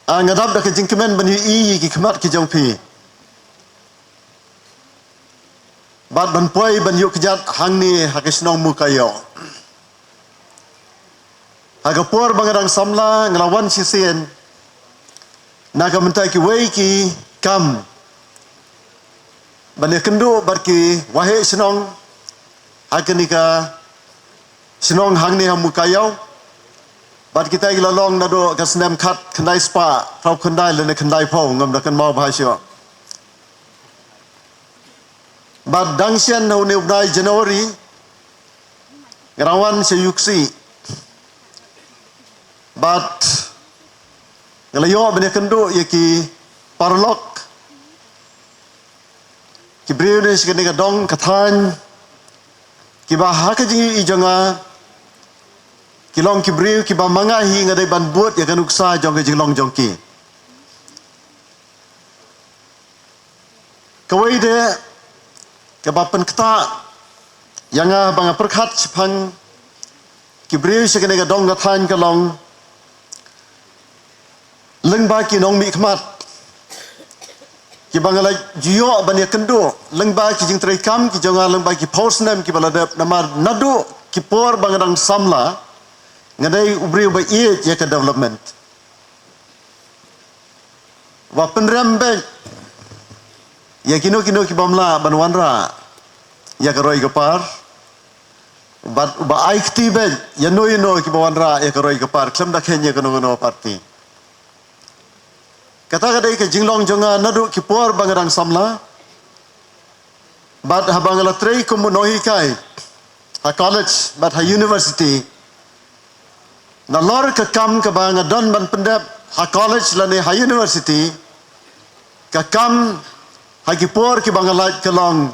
ngadap dak jingkemen banyu i ki khmat ki jongpi bat ban poi ban yu kejat hangni hakisnong mukayo hagapur bangarang samla ngelawan sisien naga mentai ki wei ki kam bani kendu barki wahe senong hakenika senong hangni mukayo bat kita ilalong nado kasnem khat khandai spa prau khandai lene khandai phau ngam da kan mau bhasyo bat dangsian no ne ubnai Januari ngarawan seyuksi bat ngalayo bene kendu yaki parlok ki breunes kenika dong kathan ki ba hakajing i jonga kilong ki breu ki ba mangahi ngadai ban buat ya kan uksa jong ke jinglong jongki kawai de ke ba pen kta yang bang perkhat chphang ki breu se kenika dong kathan kalong lengba ki nong mi khmat ki bangala jiyo bania kendo lengba ki jing trai kam ki jonga lengba ki pausnem ki baladap namar nadu ki por bangadang samla ngadai ubri ba ie ya ka development wa penram be ya kino ki bamla banwanra ya ka roi gapar bat ba aikti be ya no ki bawanra ya ka roi gapar klem da khenya kono parti kata kadai ke jinglong jonga nadu ki por bangarang samla bat habangala trei komunohi kai ha college bat ha university na lor ka kam ka banga don ban pendap ha college lane ha university ka kam ha ki por ki bangala kelong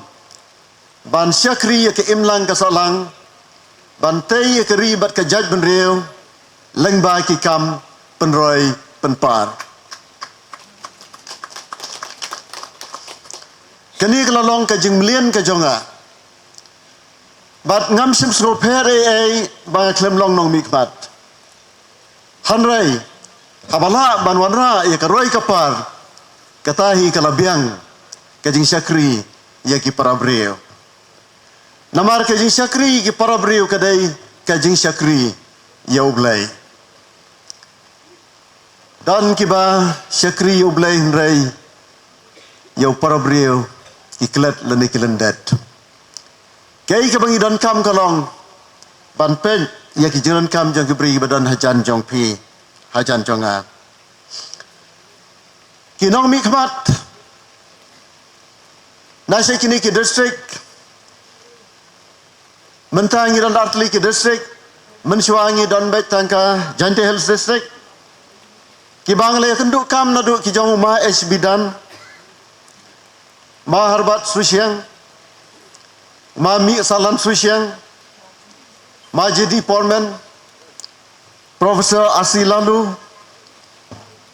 ban syakri ya ke imlang ka salang ban tei ya ke ribat ka judge ben reu lengba ki kam penroi penpar kani kelalong ka jing mlien ka jonga bat ngam sim sro phere ai ba klem long nong mikmat hanrai habala banwanra ya karoi kapar katahi kalabiang ka jing syakri ya ki parabreo namar ka jing syakri ki parabreo kadai ka jing syakri ya ublai dan kiba syakri ya ublai hanrai ya parabreo iklat lani kilendat kai ka bangi don kam kalong ban pen ya ki jiran kam jong ki bri badan hajan jong pi hajan jonga kinong mi khmat nase kini ki district mentangi dan artli ki district mensuangi don bet tangka jante health district ki bangle kenduk kam nadu ki jong ma SB dan ma harbat susyang ma mi salan susyang ma jadi porman Profesor Asilalu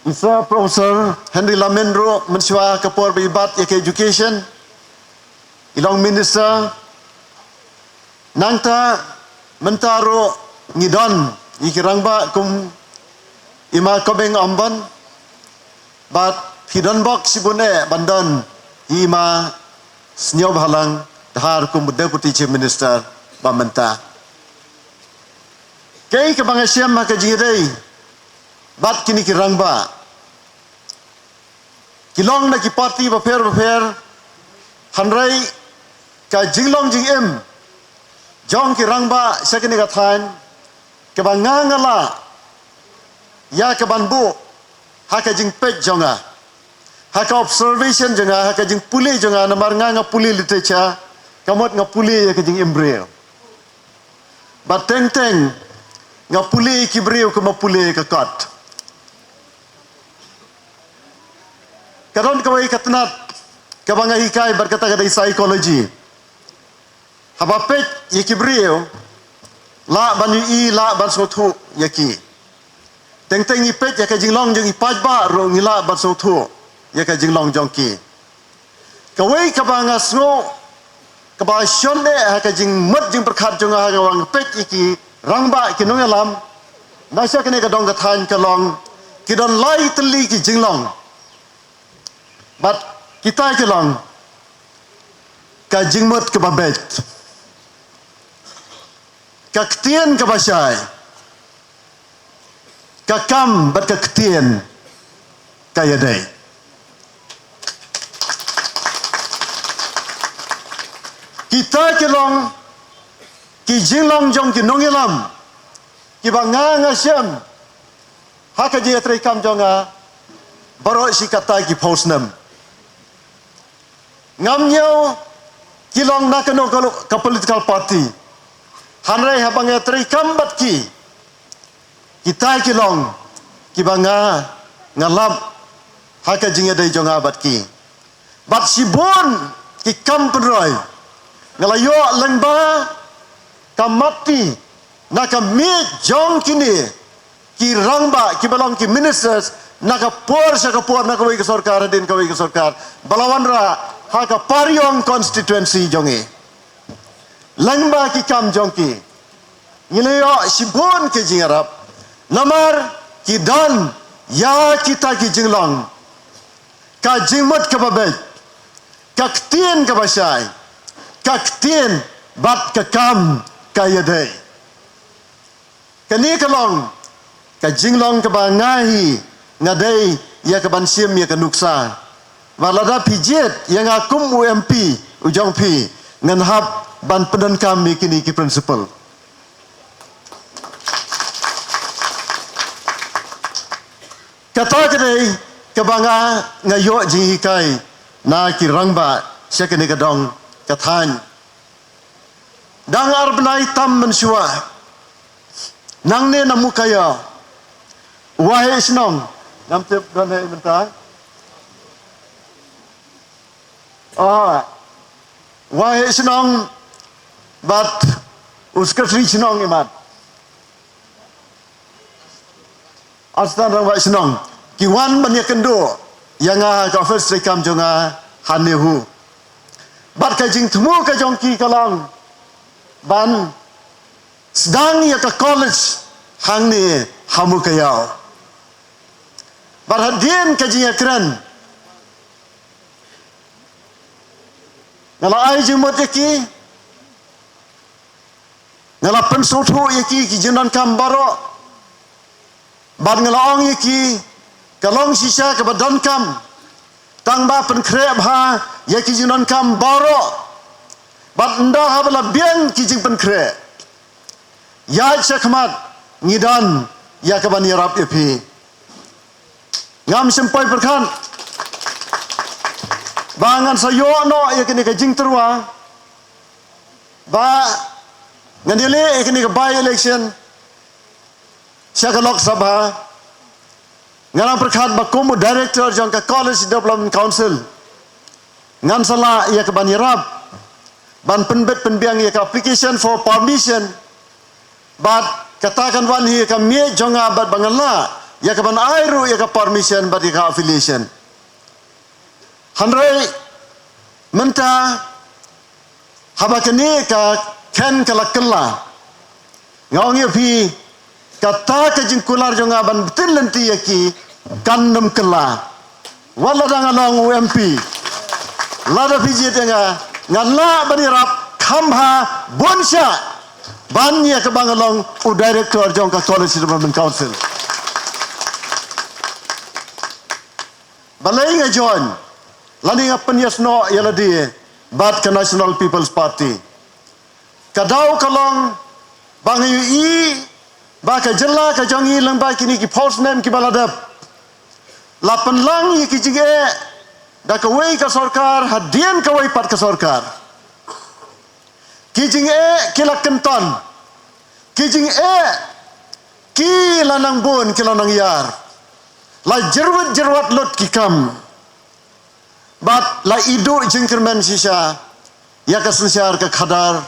Mr. Profesor Henry Lamendro mensua kapor bibat ya education ilong minister nangta mentaro ngidon ikirangba kum ima kobeng amban bat hidon box sibune bandon ima senyob halang dahar kum deputy chief minister bamenta kei ke bangasiam maka jirei bat kini kirangba kilong na ki party bafer hanrai ka jinglong jing em jong kirangba sakini kathan ke bangangala ya ke banbu haka jing pet jonga haka observation jonga haka jing puli jonga namar nga puli literature kamot nga puli ya ke jing embryo bat teng nga puli ki breu ke mapuli ke kot karon kawai katnat kabanga hikai berkata kadai psikologi habapet yaki breu la banyu i la ban sotu yaki teng ipet yaka jinglong jong ipaj ba ro ngila ban sotu yaka jinglong jongki kawai kabanga sngo kaba shonde haka jing mat jing perkhat jong ha wang pet iki rangba ki nongalam nasa kene ka dong ka than ka long Kidon lai teli ki jinglong. But kita kelong ka jingmut ke babet. Ka ketien ke basyai. Ka kam bat ka ketien ka yadai. Kita kelong ki jinglong jong ki nongilam. Ki banga ngasyam. Haka je trikam jonga baro si kata ki posnam. Ngamnyo kilong nakano ka political party. Hanrai habang trikam bat ki. Kita kilong ki banga ngalap haka jinga dai jonga bat ki. Bat sibon ki kam penroy. Ngalayo lengba kamati nakami jong kini ki rangba ki balong ki ministers naka por naka wei ke sarkar din ka wei ke sarkar balawan ra ha ka pariong constituency jongi langba ki kam jongki ngileyo sibon ke jingarap namar ki dan ya kita ki jinglong ka jingmut ka babet ka ktien ka basyai ka ktien bat ka kam ka yadai kani kalong ka jinglong ka bangahi ngadai ya ka bansim ya ka nuksa walada pijet yang akum UMP ujong pi ngan hab ban pedan kami kini ki principal kata kedai ka banga ngayo jingi kai na ki rangba syakene ka dong kathan dang arbnai tam mensua nangne namukaya wahai senong namtip dan bentar wahai senong bat uska sri senong imat astan rang wahai senong kiwan banya kendo yang ka first rekam jonga hanehu bat ka jing temu ka jongki kalang ban sedang ya ka college hang ni hamu kayau barhadien kajinya keren ngala ai jumot yaki ngala pensoto yaki ki jinan kam baro bar ngala ong yaki kalong sisa ke badan kam tangba penkrep ha yaki jinan kam baro bat nda ha bala biang ki jing penkrep ya chakmat ngidan ya kaban yarap epi ngam sempai perkan bangan sayo no ya kini ka jing terwa ba ngandile kini ka by election syaka lok sabha ngarang perkan ba komo director jang ka college development council ngam sala ya kaban yarap ban penbet penbiang ya ka application for permission but katakan wan hi ka mie jonga bat bangala ya ka ban airu ya ka permission bat ka affiliation hanrai menta habakani ka ken kalakalla ngong ye pi kata ka jingkular jonga ban betul lenti yaki kanam kala wala dangalong UMP lada piji tenga ngalla banirap khamha bonsha bannya ke bangalong u director jong ka college development council balai nga join lani nga penyasno yaladi bat ka National People's Party kadau kalong bangayu i ba ka jella ka jongi lang ba kini ki post name ki baladap lapan lang i ki jige da ka wei ka sarkar hadian ka wei pat ka sarkar kijing kilak kenton kijing kilanang bun kilanang yar la jerwat lot kikam bat la idu jingkermen sisa ya ka sensyar ka khadar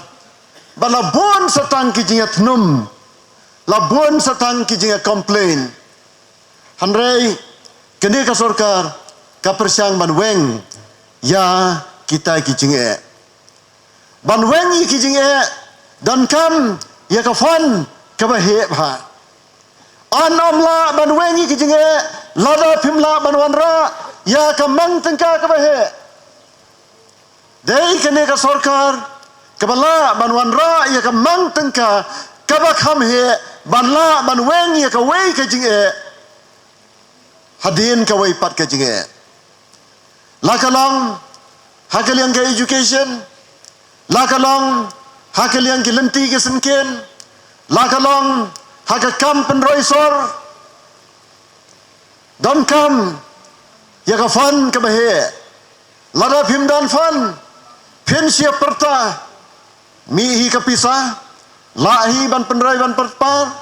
bala bun satang kijing tnum la bun satang kijing complain hanrei kene ka sarkar ka persyang ban weng ya kita kijing ban wengi kijing dan kam ya ka fan ka ba he ba anomla ban wengi kijing lada pimla banwanra ya kamang tengka kabahe dei kene ka sarkar kabala banwanra ya kamang tengka kabakham he banla banweng ya ka wei ka jinge hadin ka wei pat ka jinge lakalong hakaliang ka education lakalong hakaliang ki lenti ke senken lakalong hakakam penroisor dan kam ya ka fan ka bahe lada pimdan fan pensia perta mihi ka pisah lahi ban penrai ban perpar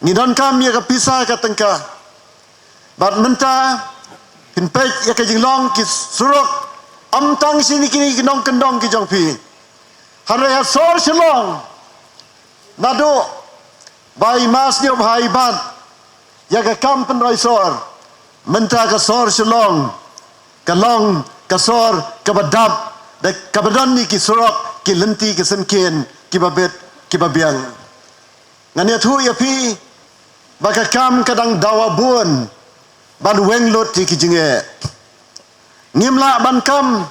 ni dan kam ya ka pisah ka tengka bat menta pinpek ya ka jinglong ki surok amtang sini kini kinong kendong ki jongpi haraya sor silong nado bai mas ni bhai ban ya ka kam penrai sor menta ka sor silong kalong ka sor ka badap da ka badan ni ki surok ki lenti ki senken ki babet ki babiang ngania thu ya pi baka kam kadang dawa bun ban wenglot ti ki jinge ngimla ban kam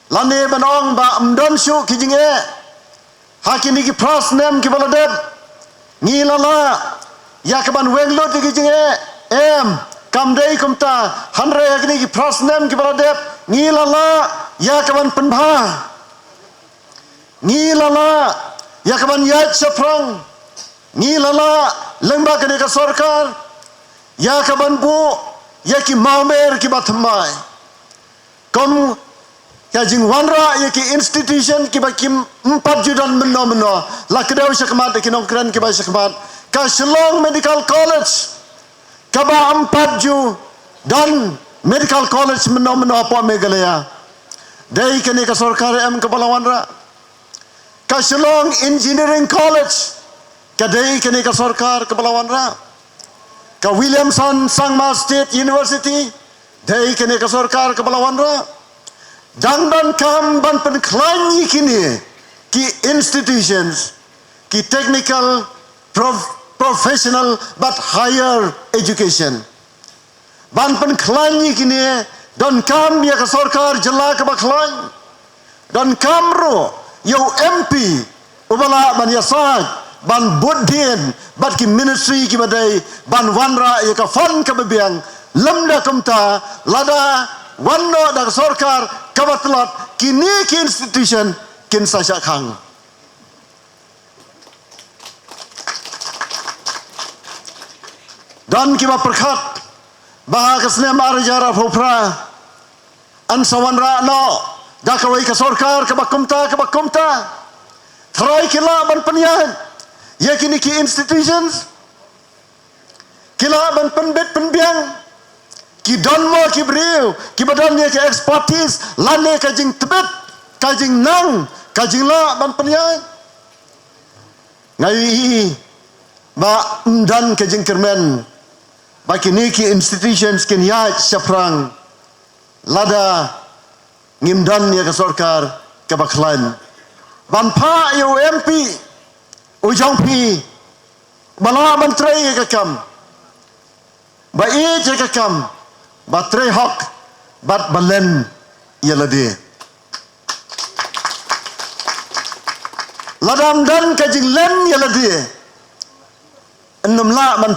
lane ban ong ba amdon shu ki jinge hakini ki pras nem ki baladet ngilala ya ka ban wenglot ti ki jinge em kam dei kumta hanre hakini ki pras nem ki baladet ngilala ya ka ban penbha ngilala ya ka ban yat saprang ngilala lengba kene ka sarkar ya ka ban bu ya ki mamer ki batmai kom ya jing wanra ya ki institution ki ba kim 4 judan meno la kedau syakmat ki nongkran ki ba syakmat ka Shillong Medical College ka ba 4 ju dan medical college meno apa Meghalaya dei kene ka sarkar em ka balawanra ka Shillong Engineering College kadai kene ka sarkar ka balawanra ka Williamson Sangma State University dei kene ka sarkar ka balawanra dan kam ban penklanyi kini ki institutions ki technical professional but higher education ban penklanyi kini dan kam ya ka sarkar jela ka baklan dan kamro yo MP ubala ban yasaj ban budin bat ki ministry ki badai ban wanra ya ka fan ka bebiang lemda kumta lada wanno da sarkar ka batlat kini ki institution kin sasha khang dan ki ba perkhat bah kasnem arjara phopra an sawanra no da ka wai ka sarkar ka bakumta tharai kila ban penyan ya kini ki institutions kila ban penbet penbiang ki donmo ki breu ki badan ni ki expertise lane ka jing tebet ka jing nang ka jing la ban penyan ngai ba dan ka jing kermen ba kini ki institutions kin ya syafrang lada ngimdan ya ka sarkar ka baklan ban pha yo MP ujang pi bala menteri ka kam ba e ka kam ba tre hok bat balen ya lade ladam dan ka jing len ya lade enam la man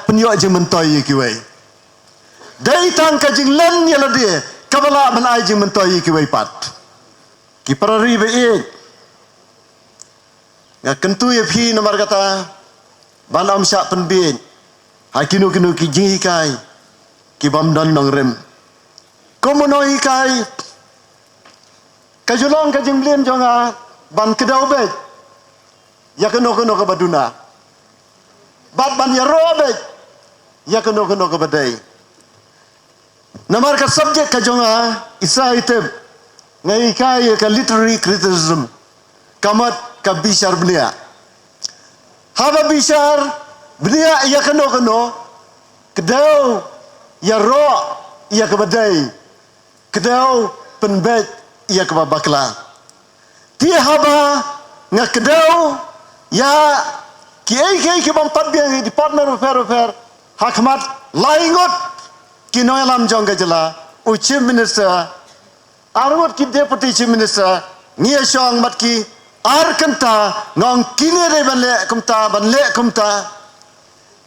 penyo jing mentoi ki wei dai tang ka jing len ya lade kabala man ai jing mentoi ki wei pat ki parari be e ya kentu ya phi nomor kata banam syak penbin hakinu kinu ki jingi kai ki bamdan nong rem komonoi kai ka julong ka jingblin jonga ban kedau be ya keno ka baduna bat ban ya robe ya keno ka badai nomor ka subject ka jonga isa iteb ngai kai ka literary criticism kamat ka bishar bnia haba bishar bnia ya keno kedau ya ro ya ka badai kedau penbet ya ka bakla ti haba nga kedau ya ki bam pat biang di partner fer hakmat laingot kinoy lam jong gajala u chief minister arngot ki deputy chief minister ngia shong mat ki ar kanta ngong kini re ban le kumta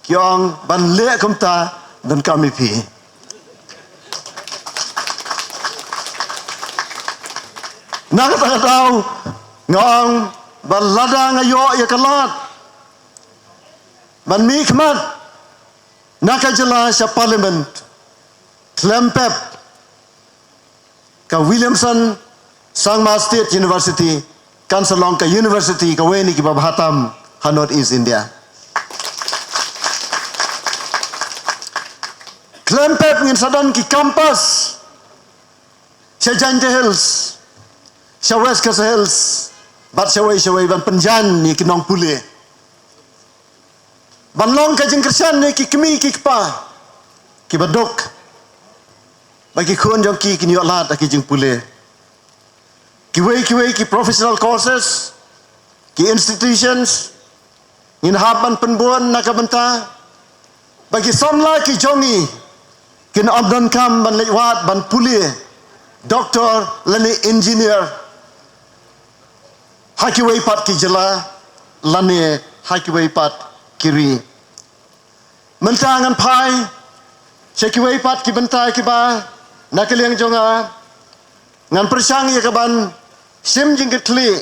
kyong ban le kumta dan kami pi nak tahu ngong ban ladang ayo ya kalat ban mi khmat nakajala sa parliament Klempep ka Williamson Sangma State University Kansalong ka University ka weni ki Babhatam ha North East India Klempep ngin sadan ki campus sa Jante Hills sa West Coast Hills bat shawai ban penjan ni kinong pule ban long ka jengkersan ni ki kemi ki kpa ki badok bagi khun jong ki kinyo lat ki jeng pule ki wei ki professional courses ki institutions in haban penbuan nakabenta bagi somla ki jongi kin abdan kam ban lewat ban pule doktor lani engineer haki wei pat ki jela lani haki wei pat kiri mentangan pai seki wei pat ki bentai ki ba nakaliang jonga ngan persang ya kaban sim jing ketli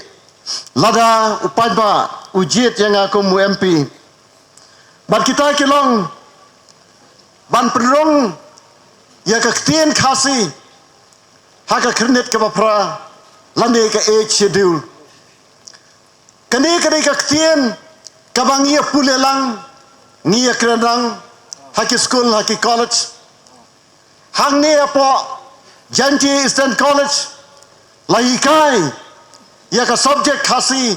lada upadba ujiet yang aku mu MP bat kita kilong ban perong ya ka ktien khasi haka kernet ka bapra lande ka age schedule kani ka ktien kabang ia pulelang ngia krenang haki school haki college hang ni apa Janti Eastern College lagi kai ya ka subject khasi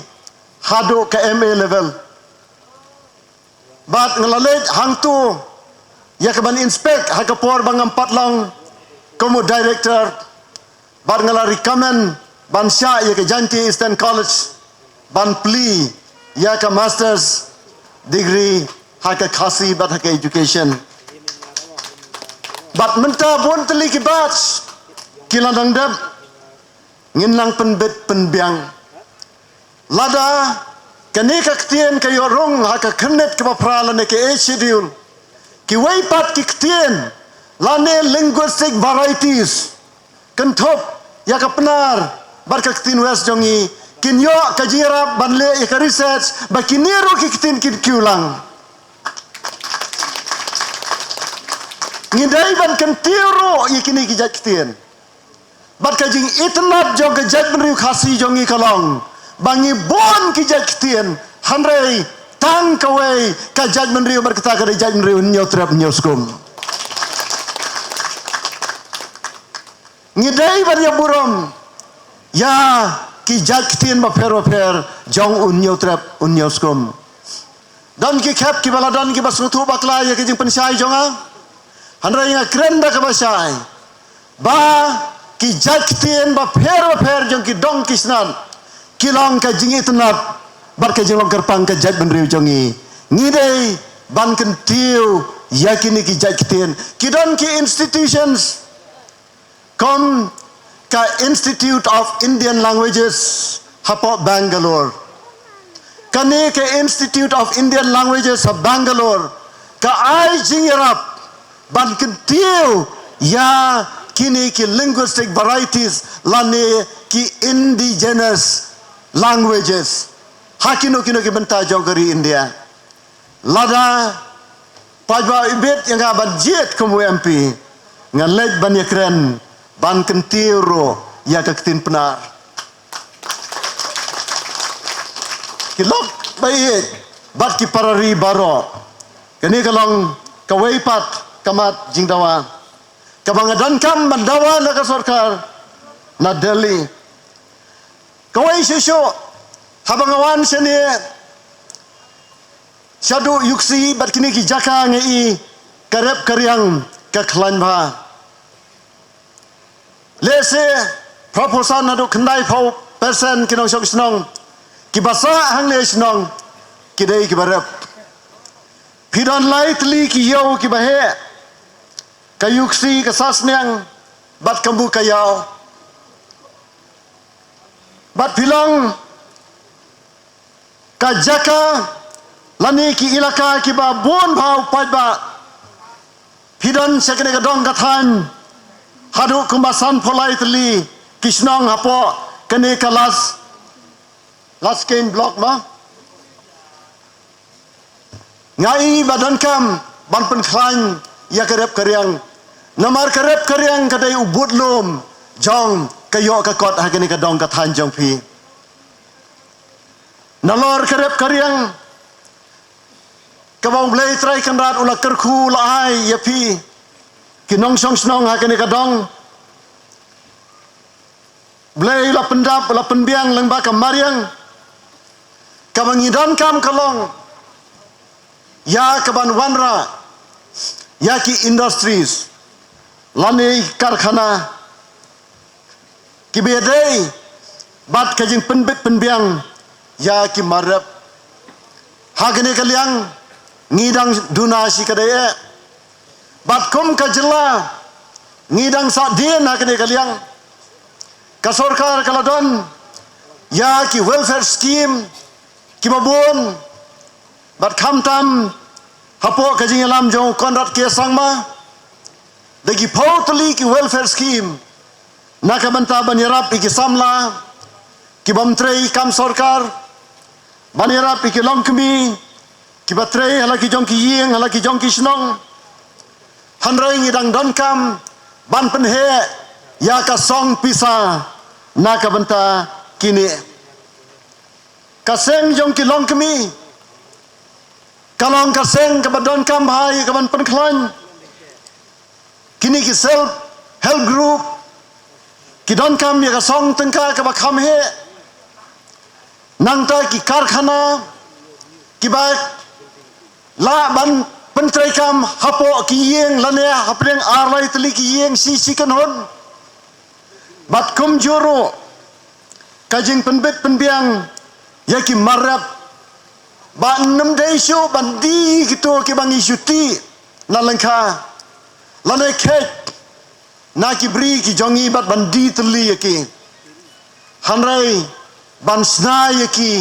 hado ka MA level bat ngalalet hang tu ya ka ban inspect ha ka por bang empat lang komo director bat ngala recommend ban sya ya ka Janti Eastern College ban pli ya ka masters degree ha ka khasi bat ha ka education bat menta bon teli ki batch kilandang dab nginlang penbet penbiang lada kani ka ktien ka yorong ha ka knet ka prala ne ke schedule ki wei pat ki ktien lane linguistic varieties kentop ya ka penar bar ka ktien west jongi kinyo ka jira banle ya ka research ba kinero ki ktien ki kulang ngidai ban kentiro yakini ki jaktien bat ka jing itnat jong ka jat menriu khasi jongi kalong bangi bon ki jaktien hanrei tang kawai ka jat menriu berkata ka jat menriu nyotrap nyoskum ngidai ban ya burom ya ki jaktien ba per jong nyotrap nyoskum dan ki khap ki baladan ki basutu bakla ya ki jing pensai jonga hanrei nga krenda ka basai ba ki jaktien ba per jong ki dong kisnan kilong ka jingi tenat bar ka jing gerpang ka jat benriu jongi ngidei ban kentiu yakini ki jaktien ki don ki institutions kom ka Institute of Indian Languages hapo Bangalore kani ka Institute of Indian Languages ha Bangalore ka ai jingirap ban kentiu ya kini ki linguistic varieties lane ki indigenous languages hakino kino ki benta jogari India lada pajwa ibet yang ban jet komu MP ngalej ban yakren ban kentiu ro ya ka ktin penar kilok baik bat ki parari baro kini kalong kawaipat kamat jingdawa kabangadan kam mandawa na ka sarkar na Delhi kawai susu habangawan sini syadu yuksi bat kini ki jaka ngai karep karyang ka khlanba lese proposal nadu khandai phau persen kinong sok snong ki basa hang le snong ki dei ki barap pidon lightly ki yo ki bahe kayuksi kasas niang bat kambu kayau bat bilang kajaka lani ki ilaka ki ba bon bau pai ba pidan sekene kadong kathan hadu kumbasan polai teli kisnong hapo kene kalas last game block ma ngai badan kam ban pen klan ya kerep keriang namar kerep keriang kadai ubut lum jong kayo kakot hakene kadong kathan jong pi nalor kerep keriang kabang blai trai kanrat ula kerku la ai ya pi kinong song snong hakene kadong blai la pendap la penbiang lengba kamariang kabang idan kam kalong ya kaban wanra ya ki industries lani karkhana ki bedai bat kajing penbit penbiang ya ki marap hagene kaliang ngidang dunasi kadaya bat kum kajela ngidang sadien hagene kaliang kasorkar kaladon ya ki welfare scheme ki babon bat khamtam hapo kajing alam jong konrat ke sangma dagi pautli ki welfare scheme nakamanta banyarap ki samla ki bamtrei kam sarkar banyarap ki longkmi ki batrei halaki jong ki yeng halaki jong ki snong hanrai ngidang donkam ban penhe ya ka song pisa nakamanta kini kaseng jong ki longkmi kalong kaseng kabadon kam hai kaban penklan kini ki self help group ki don kam ya kasong tengka ka bakham he nangta ki karkhana ki ba la ban pentrai kam hapo ki yeng lane hapreng arlai teli ki yeng si kan hon bat kum joro kajing penbet penbiang ya ki marap ba nem dei shu bandi gitu ki bang isuti na lengka lane kek na ki bri ki jongi bat bandi teli ki hanrai ban sna ki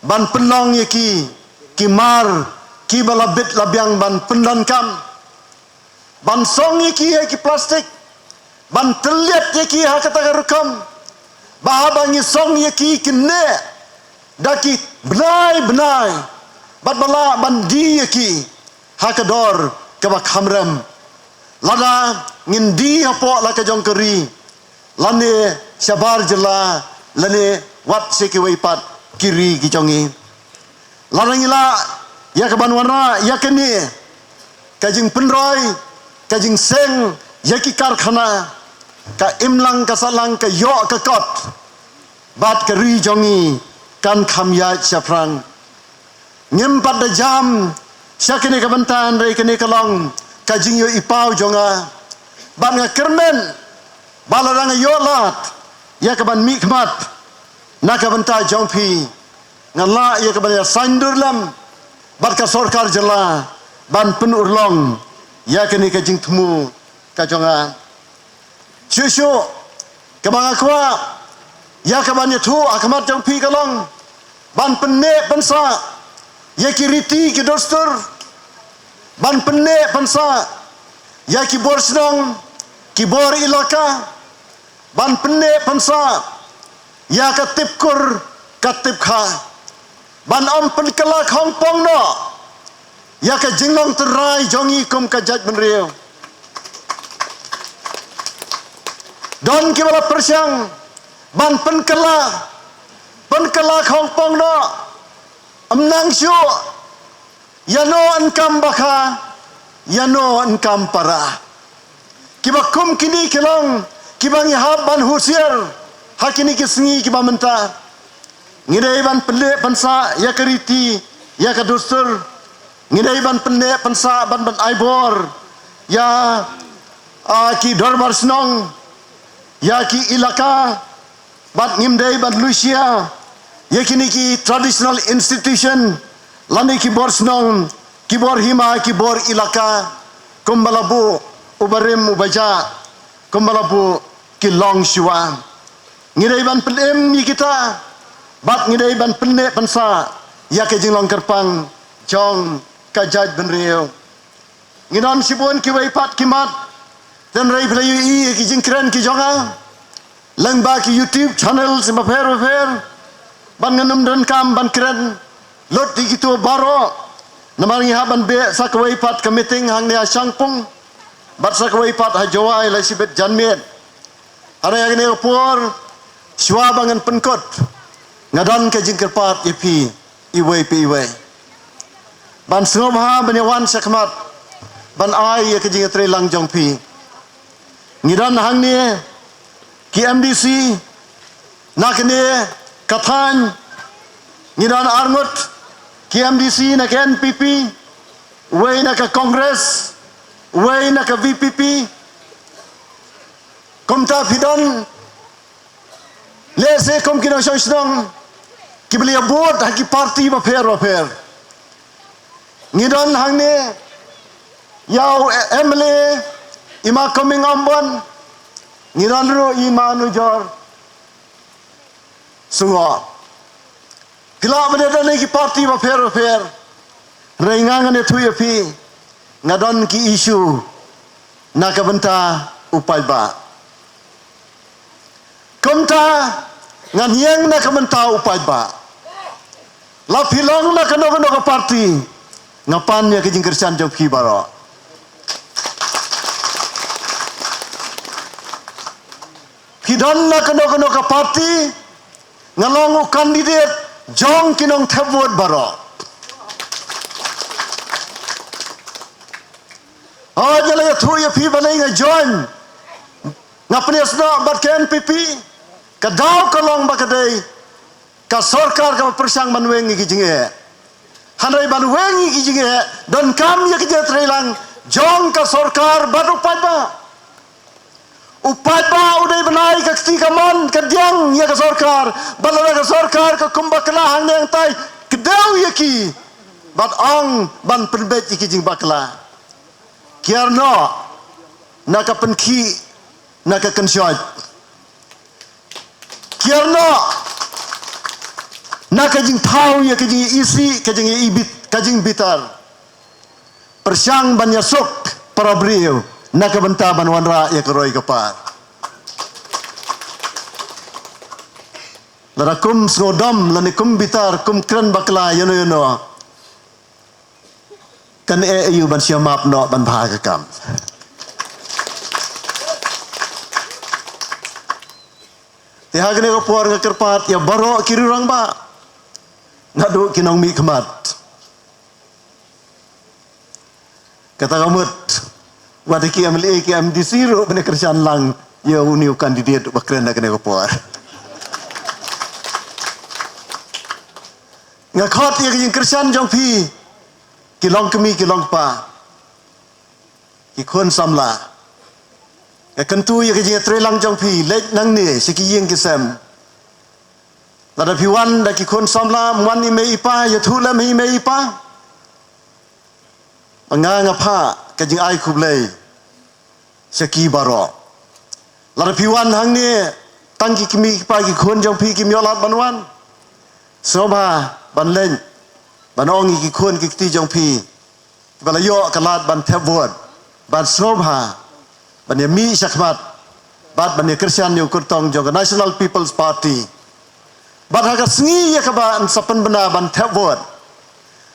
ban penlong ki mar ki balabit labyang ban pendan kam ban song ki plastik ban telet ki ha kata rekam bahabangi song ki kene daki benai bat bala bandi ki hakador kabak hamram lada ngindi hapo la ka jong keri lane sabar jela lane wat seki weipat kiri ki jongi lada ngila ya kaban warna ya keni kajing penroy kajing seng ya ki karkhana ka imlang kasalang ka yo ka kot bat keri jongi kan khamya syafrang ngempat da jam syakene ka bantan rei kene kalong kajing yo ipau jonga ban nga kermen balarang yo lat ya ka ban mikmat na ka banta jongpi ngala ya ka ban sandur lam bat ka sarkar jela ban penurlong ya kene kajing temu ka jonga syusyu ka bang akwa ya ka ban tu akamat jongpi kalong ban penne pensa ya kiriti ki dostur ban penne pensa ya ki bor senong ki bor ilaka ban penne pensa ya katip kur katip kha ban om pen kala khong pong no ya ka jinglong terai jongi kum ka jaj benriu don ki bala persyang ban pen kala khong pong no amnang syu yano ankam baka yano ankam para kibakum kini kelong kibang hab ban husier hakini kisngi kibamenta ngidai ban pele pansa ya keriti ya kadustur ngidai ban pele pansa ban aibor ya ki dorbar snong ya ki ilaka bat ngimdai ban lucia ya kini ki traditional institution lani ki bor snong ki bor hima ki bor ilaka kumbalabu ubarim ubaja kumbalapu kilong shua ngidai ban pelem ni kita bat ngidai ban penne pensa ya ke jinglong kerpang jong kajaj benrio nginon sibun ki wai pat kimat dan rai playu i ki jingkren ki jonga lang ba ki YouTube channel sima fer ban nganum dan kam ban kren lot di gitu baro namangi haban be sakwai pat ka meeting hang ne sangpung bat sakwai pat ha jawai la sibet janmet ara yang ne por shwa bangan penkot ngadan ke jingker pat ipi iwei pi iwei ban sngom ha banyawan sakmat ban ai ya ke jingker tre lang jong pi ngidan hang ne ki MDC nakne kathan ngidan arngot ki MDC na ke NPP wei na ke Kongres wei na ke VPP komta fidan lese kom kino shong ki beli abot haki parti ba fer ngidan hangne yau emle ima coming ambon ngidan ro ima nujor sungo kila benda ki parti ba fer rengangan itu ya pi ngadon ki isu nak benta upay ba komta nganyeng nak benta upay ba la pilong nak no ka parti ngapan ya kijing kersan jong pi baro pidon nak no ka parti ngalongu kandidat jong kinong tebot baro oh jala ya thu ya pi balai nga join ngapne asna bat ke NPP ka daw kalong bakadai ka sarkar ka persang manwengi kijinge hanai banwengi kijinge dan kam ya kijinge trelang jong ka sarkar bat upay ba uday banai ka ketika man kadyang ya ka sarkar balala ka sarkar ka kumbakla hang nang tay kedaw ya ki bat ang ban perbet kijing bakla kiarno naka penki naka kensyot kiarno naka jing tau ya kajing isi kajing ibit kajing bitar persyang banyasuk para beliau naka benta banwanra ya keroi kepar larakum srodam lanikum bitar kum kren bakla yono kan ayu ban siamap no ban bahagakam tihagne ko por kerpat ya baro kirurang ba ngadu kinong mi kemat kata kamut wadi ki amli ki MDC ro bene kersan lang ya uniu kandidat bakren kene ko por ngakot ya kin kersan jong pi kilong kemi kilong pa ikon samla ya kentu ya ke trelang jong pi lek nang ni sikiyeng kisem lada piwan da kikon samla mwan ni mei pa ya thula mei pa anganga pha kajing ai khublei siki baro lada piwan hang ni tangki kimi pa kikon jong pi kimyolat banwan soba banlen banongi ki khon ki ti jong pi balayo kalat ban thebot ban sobha ban mi sakmat bat ban kersian yu kurtong jong National People's Party bat haga sngi ya ka ban sapan bena ban thebot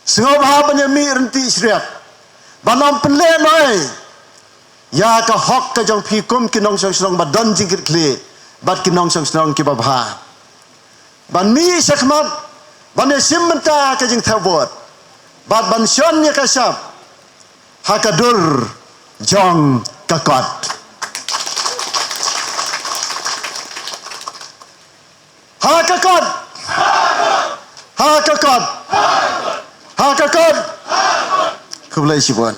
sobha ban mi renti sriat banom penle noi ya ka hok ka jong pi kum kinong song badan jingkit kle bat kinong song ki babha ban mi sakmat ban simenta ka jing thebot bat ban shon ya kasap hakadur jong kakot hakakot kublai sibon